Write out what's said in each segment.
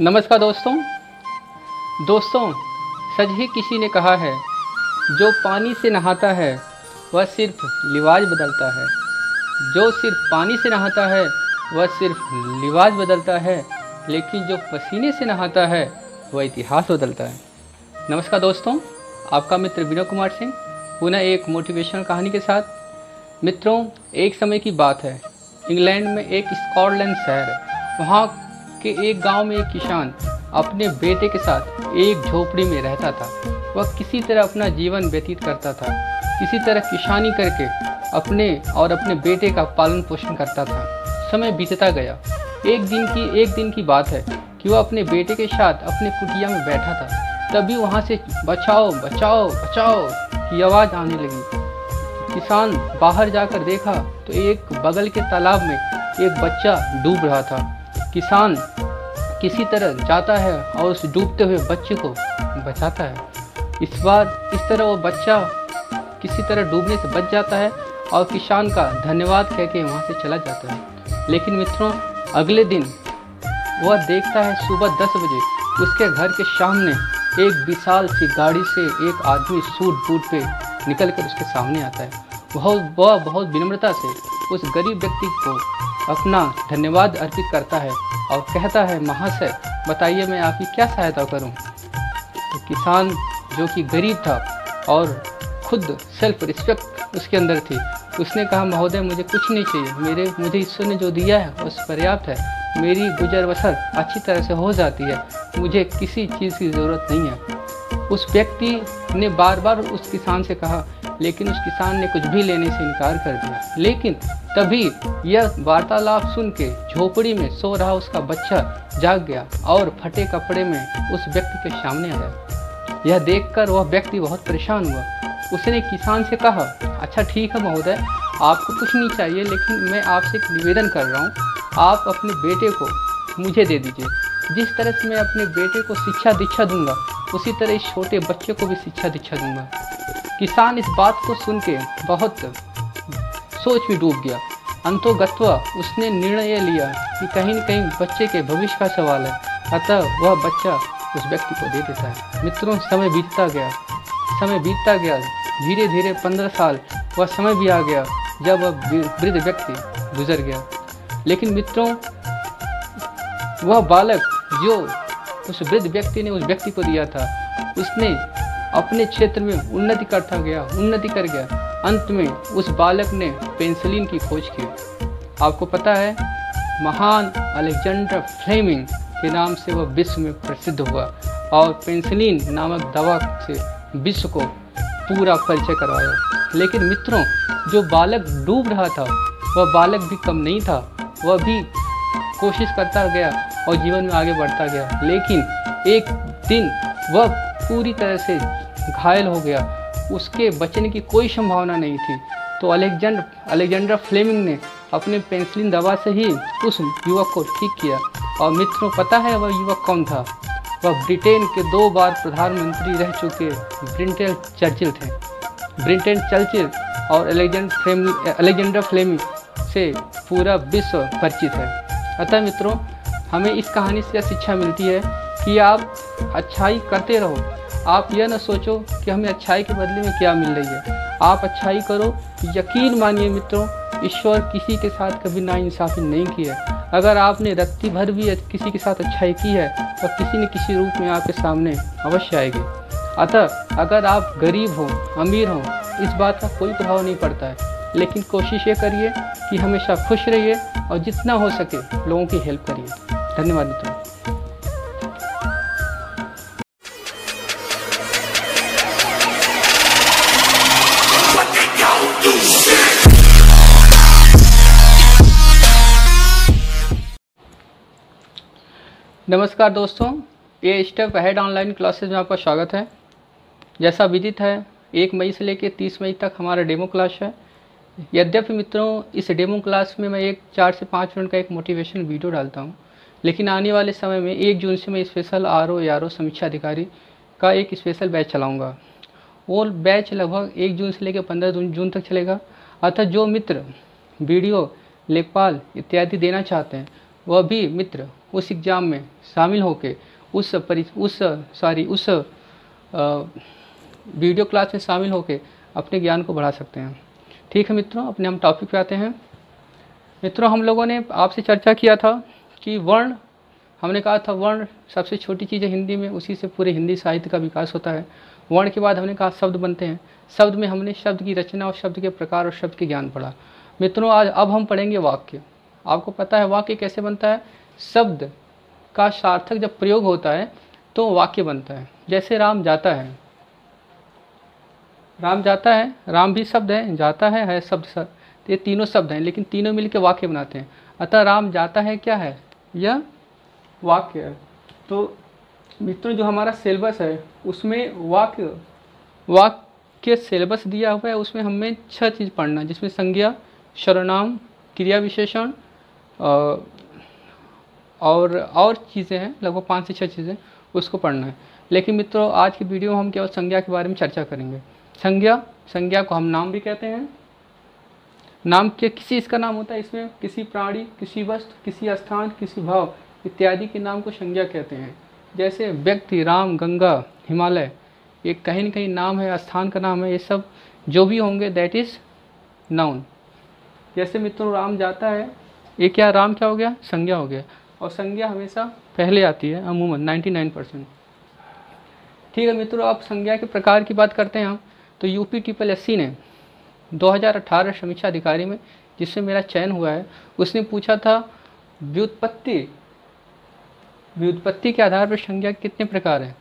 नमस्कार दोस्तों सच ही किसी ने कहा है, जो पानी से नहाता है वह सिर्फ लिबास बदलता है। जो सिर्फ पानी से नहाता है वह सिर्फ लिबास बदलता है, लेकिन जो पसीने से नहाता है वह इतिहास बदलता है। नमस्कार दोस्तों, आपका मित्र विनय कुमार सिंह पुनः एक मोटिवेशनल कहानी के साथ। मित्रों, एक समय की बात है, इंग्लैंड में एक स्कॉटलैंड शहर है। वहाँ के एक गांव में एक किसान अपने बेटे के साथ एक झोपड़ी में रहता था। वह किसी तरह अपना जीवन व्यतीत करता था, किसी तरह किसानी करके अपने बेटे का पालन पोषण करता था। समय बीतता गया। एक दिन की बात है कि वह अपने बेटे के साथ अपने कुटिया में बैठा था। तभी वहाँ से बचाओ बचाओ बचाओ की आवाज़ आने लगी। किसान बाहर जाकर देखा तो एक बगल के तालाब में एक बच्चा डूब रहा था। किसान किसी तरह जाता है और उस डूबते हुए बच्चे को बचाता है। इस तरह वो बच्चा किसी तरह डूबने से बच जाता है और किसान का धन्यवाद कह के वहाँ से चला जाता है। लेकिन मित्रों, अगले दिन वह देखता है सुबह 10 बजे उसके घर के सामने एक विशाल सी गाड़ी से एक आदमी सूट बूट पे निकल कर उसके सामने आता है। वह बहुत विनम्रता से उस गरीब व्यक्ति को अपना धन्यवाद अर्पित करता है और कहता है, महाशय बताइए मैं आपकी क्या सहायता करूं। तो किसान जो कि गरीब था और खुद सेल्फ रिस्पेक्ट उसके अंदर थी, उसने कहा, महोदय मुझे कुछ नहीं चाहिए, मुझे ईश्वर ने जो दिया है उस पर्याप्त है। मेरी गुजर बसर अच्छी तरह से हो जाती है, मुझे किसी चीज़ की ज़रूरत नहीं है। उस व्यक्ति ने बार बार उस किसान से कहा, लेकिन उस किसान ने कुछ भी लेने से इनकार कर दिया। लेकिन तभी यह वार्तालाप सुन के झोपड़ी में सो रहा उसका बच्चा जाग गया और फटे कपड़े में उस व्यक्ति के सामने आया। यह देखकर वह व्यक्ति बहुत परेशान हुआ। उसने किसान से कहा, अच्छा ठीक है महोदय, आपको कुछ नहीं चाहिए, लेकिन मैं आपसे एक निवेदन कर रहा हूँ, आप अपने बेटे को मुझे दे दीजिए। जिस तरह से मैं अपने बेटे को शिक्षा दीक्षा दूंगा, उसी तरह इस छोटे बच्चे को भी शिक्षा दीक्षा दूंगा। किसान इस बात को सुन के बहुत सोच में डूब गया। अंतोगत्वा उसने निर्णय लिया कि कहीं न कहीं बच्चे के भविष्य का सवाल है, अतः वह बच्चा उस व्यक्ति को दे देता है। मित्रों, समय बीतता गया। धीरे धीरे 15 साल वह समय भी आ गया जब वह वृद्ध व्यक्ति गुजर गया। लेकिन मित्रों, वह बालक जो उस वृद्ध व्यक्ति ने उस व्यक्ति को दिया था, उसने अपने क्षेत्र में उन्नति कर गया। अंत में उस बालक ने पेनिसिलिन की खोज की। आपको पता है, महान अलेक्जेंडर फ्लेमिंग के नाम से वह विश्व में प्रसिद्ध हुआ और पेनिसिलिन नामक दवा से विश्व को पूरा परिचय करवाया। लेकिन मित्रों, जो बालक डूब रहा था वह बालक भी कम नहीं था। वह भी कोशिश करता गया और जीवन में आगे बढ़ता गया। लेकिन एक दिन वह पूरी तरह से घायल हो गया, उसके बचने की कोई संभावना नहीं थी। तो अलेक्जेंडर फ्लेमिंग ने अपने पेनिसिलिन दवा से ही उस युवक को ठीक किया। और मित्रों, पता है वह युवक कौन था? वह ब्रिटेन के 2 बार प्रधानमंत्री रह चुके विंस्टन चर्चिल थे। विंस्टन चर्चिल और अलेक्जेंडर फ्लेमिंग से पूरा विश्व परिचित है। अतः मित्रों, हमें इस कहानी से यह शिक्षा मिलती है कि आप अच्छाई करते रहो। आप यह न सोचो कि हमें अच्छाई के बदले में क्या मिल रही है। आप अच्छाई करो। यकीन मानिए मित्रों, ईश्वर किसी के साथ कभी नाइंसाफ़ी नहीं की है। अगर आपने रत्ती भर भी किसी के साथ अच्छाई की है तो किसी न किसी रूप में आपके सामने अवश्य आएगी। अतः अगर आप गरीब हो अमीर हो, इस बात का कोई प्रभाव नहीं पड़ता है। लेकिन कोशिश ये करिए कि हमेशा खुश रहिए और जितना हो सके लोगों की हेल्प करिए। धन्यवाद मित्रों। नमस्कार दोस्तों, ये स्टेप अहेड ऑनलाइन क्लासेज में आपका स्वागत है। जैसा विदित है, 1 मई से लेकर 30 मई तक हमारा डेमो क्लास है। यद्यपि मित्रों, इस डेमो क्लास में मैं 4 से 5 मिनट का एक मोटिवेशन वीडियो डालता हूं, लेकिन आने वाले समय में 1 जून से मैं स्पेशल आर.ओ. समीक्षा अधिकारी का एक स्पेशल बैच चलाऊँगा। वो बैच लगभग 1 जून से लेकर 15 जून तक चलेगा। अतः जो मित्र वीडियो, लेखपाल इत्यादि देना चाहते हैं वह भी मित्र उस एग्ज़ाम में शामिल होकर उस वीडियो क्लास में शामिल होकर अपने ज्ञान को बढ़ा सकते हैं। ठीक है मित्रों, अपने हम टॉपिक पे आते हैं। मित्रों, हम लोगों ने आपसे चर्चा किया था कि वर्ण, हमने कहा था वर्ण सबसे छोटी चीज़ है हिंदी में, उसी से पूरे हिंदी साहित्य का विकास होता है। वर्ण के बाद हमने कहा शब्द बनते हैं, शब्द में हमने शब्द की रचना और शब्द के प्रकार और शब्द के ज्ञान पढ़ा। मित्रों, आज अब हम पढ़ेंगे वाक्य। आपको पता है वाक्य कैसे बनता है? शब्द का सार्थक जब प्रयोग होता है तो वाक्य बनता है। जैसे राम जाता है, राम जाता है, राम भी शब्द है, जाता है शब्द, तो ये तीनों शब्द हैं, लेकिन तीनों मिलकर वाक्य बनाते हैं। अतः राम जाता है क्या है? यह वाक्य है। तो मित्रों, जो हमारा सिलेबस है उसमें वाक्य सिलेबस दिया हुआ है, उसमें हमें 6 चीज़ पढ़ना है, जिसमें संज्ञा, सर्वनाम, क्रिया विशेषण और चीज़ें हैं, लगभग 5 से 6 चीज़ें, उसको पढ़ना है। लेकिन मित्रों, आज की वीडियो में हम केवल संज्ञा के बारे में चर्चा करेंगे। संज्ञा को हम नाम भी कहते हैं। नाम के किसी इसका नाम होता है, इसमें किसी प्राणी, किसी वस्तु, किसी स्थान, किसी भाव इत्यादि के नाम को संज्ञा कहते हैं। जैसे व्यक्ति, राम, गंगा, हिमालय, ये कहीं न कहीं नाम है, स्थान का नाम है, ये सब जो भी होंगे दैट इज़ नाउन। जैसे मित्रों, राम जाता है, ये क्या, राम क्या हो गया? संज्ञा हो गया। और संज्ञा हमेशा पहले आती है, अमूमन 99%। ठीक है मित्रों, अब संज्ञा के प्रकार की बात करते हैं हम। तो UPSSC ने 2018 समीक्षा अधिकारी में, जिससे मेरा चयन हुआ है, उसने पूछा था व्युत्पत्ति के आधार पर संज्ञा के कितने प्रकार हैं।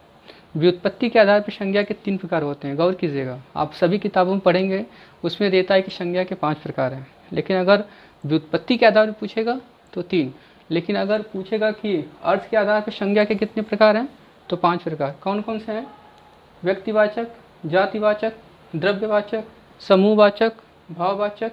व्युत्पत्ति के आधार पर संज्ञा के 3 प्रकार होते हैं। गौर कीजिएगा, आप सभी किताबों में पढ़ेंगे, उसमें देता है कि संज्ञा के 5 प्रकार हैं, लेकिन अगर व्युत्पत्ति के आधार पर पूछेगा तो 3, लेकिन अगर पूछेगा कि अर्थ के आधार पर संज्ञा के कितने प्रकार हैं तो 5 प्रकार। कौन कौन से हैं? व्यक्तिवाचक, जातिवाचक, द्रव्यवाचक, समूहवाचक, भाववाचक,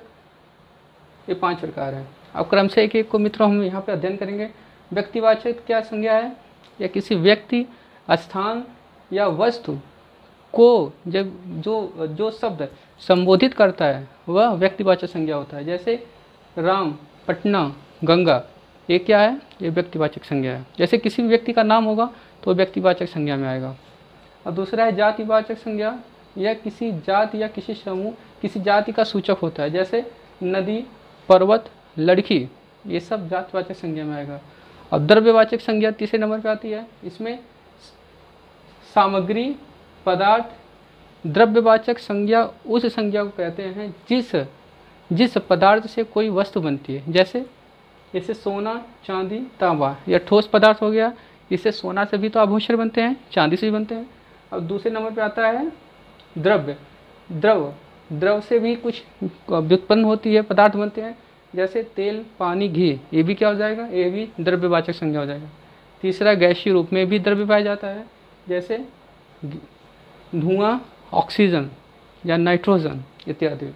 ये 5 प्रकार हैं। अब क्रम से एक एक को मित्रों हम यहाँ पे अध्ययन करेंगे। व्यक्तिवाचक क्या संज्ञा है? या किसी व्यक्ति, स्थान या वस्तु को जब जो शब्द संबोधित करता है वह व्यक्तिवाचक संज्ञा होता है। जैसे राम, पटना, गंगा, ये क्या है? ये व्यक्तिवाचक संज्ञा है। जैसे किसी भी व्यक्ति का नाम होगा तो व्यक्तिवाचक संज्ञा में आएगा। और दूसरा है जातिवाचक संज्ञा, यह किसी जाति या किसी समूह, किसी जाति का सूचक होता है। जैसे नदी, पर्वत, लड़की, ये सब जातिवाचक संज्ञा में आएगा। और द्रव्यवाचक संज्ञा तीसरे नंबर पे आती है। इसमें सामग्री, पदार्थ, द्रव्यवाचक संज्ञा उस संज्ञा को कहते हैं जिस पदार्थ से कोई वस्तु बनती है। जैसे सोना, चांदी, तांबा, यह ठोस पदार्थ हो गया। इससे सोना से भी तो आभूषण बनते हैं, चांदी से भी बनते हैं। और दूसरे नंबर पे आता है द्रव से भी कुछ व्युत्पन्न होती है, पदार्थ बनते हैं। जैसे तेल, पानी, घी, ये भी क्या हो जाएगा? ये भी द्रव्यवाचक संज्ञा हो जाएगा। तीसरा गैसीय रूप में भी द्रव्य पाया जाता है, जैसे धुआं, ऑक्सीजन या नाइट्रोजन इत्यादि।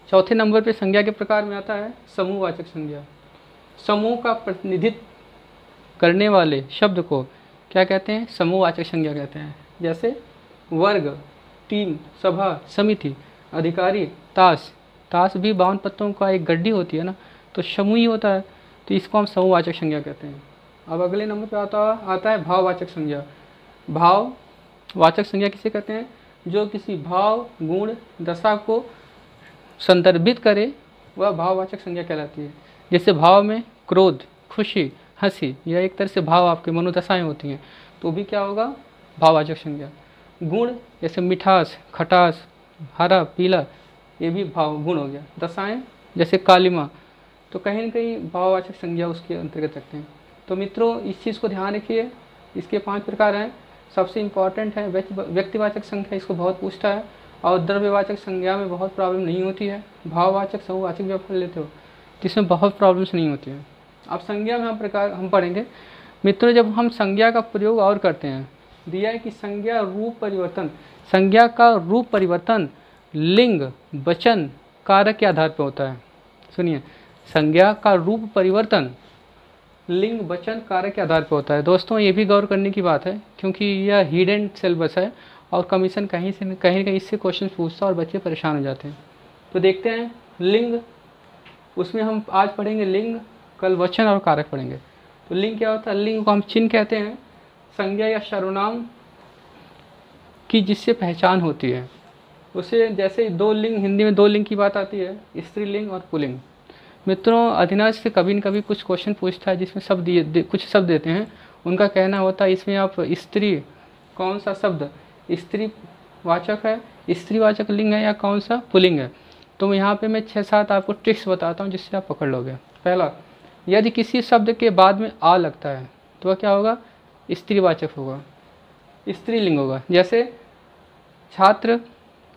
चौथे नंबर पे संज्ञा के प्रकार में आता है समूहवाचक संज्ञा। समूह का प्रतिनिधित्व करने वाले शब्द को क्या कहते हैं? समूहवाचक संज्ञा कहते हैं। जैसे वर्ग, टीम, सभा, समिति, अधिकारी, ताश भी 52 पत्तों का एक गड्डी होती है ना, तो समूह ही होता है, तो इसको हम समूहवाचक संज्ञा कहते हैं। अब अगले नंबर पे आता है भाववाचक संज्ञा। भाववाचक संज्ञा किसे कहते हैं? जो किसी भाव, गुण, दशा को संदर्भित करे वह भाववाचक संज्ञा कहलाती है। जैसे भाव में क्रोध, खुशी, हंसी, यह एक तरह से भाव, आपके मनोदशाएं होती हैं, तो भी क्या होगा? भाववाचक संज्ञा। गुण जैसे मिठास, खटास, हरा, पीला, ये भी भाव गुण हो गया। दशाएं जैसे कालिमा, तो कहीं न कहीं भाववाचक संज्ञा उसके अंतर्गत रखते हैं। तो मित्रों, इस चीज़ को ध्यान रखिए, इसके 5 प्रकार हैं। सबसे इम्पॉर्टेंट है व्यक्तिवाचक संज्ञा, इसको बहुत पूछता है। और द्रव्यवाचक संज्ञा में बहुत प्रॉब्लम नहीं होती है। भाववाचक, समूहवाचक भी आप पढ़ लेते हो, तो इसमें बहुत प्रॉब्लम्स नहीं होती है। अब संज्ञा में हम पढ़ेंगे मित्रों। जब हम संज्ञा का प्रयोग और करते हैं, दिया है कि संज्ञा का रूप परिवर्तन लिंग, वचन, कारक के आधार पर होता है। सुनिए, संज्ञा का रूप परिवर्तन लिंग, वचन, कारक के आधार पर होता है। दोस्तों, ये भी गौर करने की बात है, क्योंकि यह हिडन सिलेबस है और कमीशन कहीं इससे क्वेश्चन पूछता है और बच्चे परेशान हो जाते हैं। तो देखते हैं लिंग, उसमें हम आज पढ़ेंगे लिंग, कल वचन और कारक पढ़ेंगे। तो लिंग क्या होता है? लिंग को हम चिन्ह कहते हैं, संज्ञा या सर्वनाम की जिससे पहचान होती है उसे। जैसे दो लिंग, हिंदी में दो लिंग की बात आती है, स्त्रीलिंग और पुल्लिंग। मित्रों, अधिनांश से कभी न कभी कुछ क्वेश्चन पूछता है जिसमें शब्द कुछ शब्द देते हैं, उनका कहना होता है इसमें आप स्त्री, कौन सा शब्द स्त्री वाचक है, स्त्रीवाचक लिंग है या कौन सा पुल्लिंग है। तो यहाँ पे मैं 6-7 आपको ट्रिक्स बताता हूँ जिससे आप पकड़ लोगे। पहला, यदि किसी शब्द के बाद में आ लगता है तो वह क्या होगा? स्त्रीवाचक होगा, स्त्रीलिंग होगा। जैसे छात्र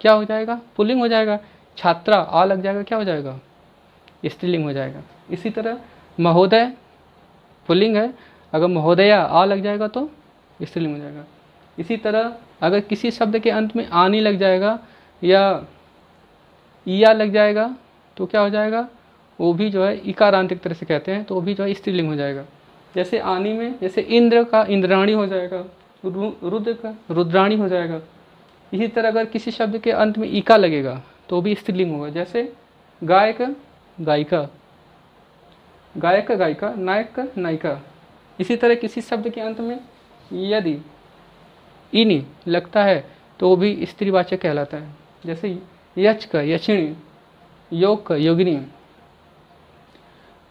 क्या हो जाएगा? पुल्लिंग हो जाएगा। छात्रा आ लग जाएगा, क्या हो जाएगा? स्त्रीलिंग हो जाएगा। इसी तरह महोदय पुल्लिंग है, अगर महोदया आ लग जाएगा तो स्त्रीलिंग हो जाएगा। इसी तरह अगर किसी शब्द के अंत में आनी लग जाएगा या ईया लग जाएगा तो क्या हो जाएगा? वो भी जो है इकारांतिक तरह से कहते हैं, तो वो भी जो है स्त्रीलिंग हो जाएगा। जैसे आनी में, जैसे इंद्र का इंद्राणी हो जाएगा, रुद्र का रुद्राणी हो जाएगा। इसी तरह अगर किसी शब्द के अंत में इका लगेगा तो वो भी स्त्रीलिंग होगा। जैसे गायक गायिका, गायक गायिका, नायक नायिका। इसी तरह किसी शब्द के अंत में यदि इनी लगता है तो वो भी स्त्रीवाचक कहलाता है। जैसे यच का यक्षिणी, योग का योगिनी।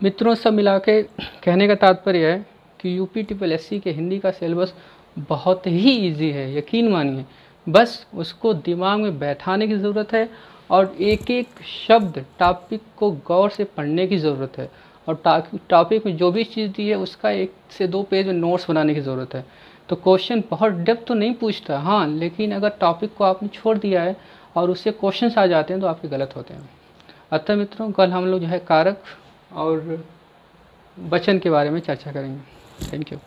मित्रों, सब मिला के कहने का तात्पर्य है कि UPSSC के हिंदी का सिलेबस बहुत ही इजी है, यकीन मानिए। बस उसको दिमाग में बैठाने की ज़रूरत है और एक एक शब्द टॉपिक को गौर से पढ़ने की ज़रूरत है। और टॉपिक में जो भी चीज़ दी है उसका 1 से 2 पेज में नोट्स बनाने की ज़रूरत है। तो क्वेश्चन बहुत डेप्थ तो नहीं पूछता, हाँ, लेकिन अगर टॉपिक को आपने छोड़ दिया है और उससे क्वेश्चंस आ जाते हैं तो आपके गलत होते हैं। अतः मित्रों, कल हम लोग जो है कारक और वचन के बारे में चर्चा करेंगे। Thank you.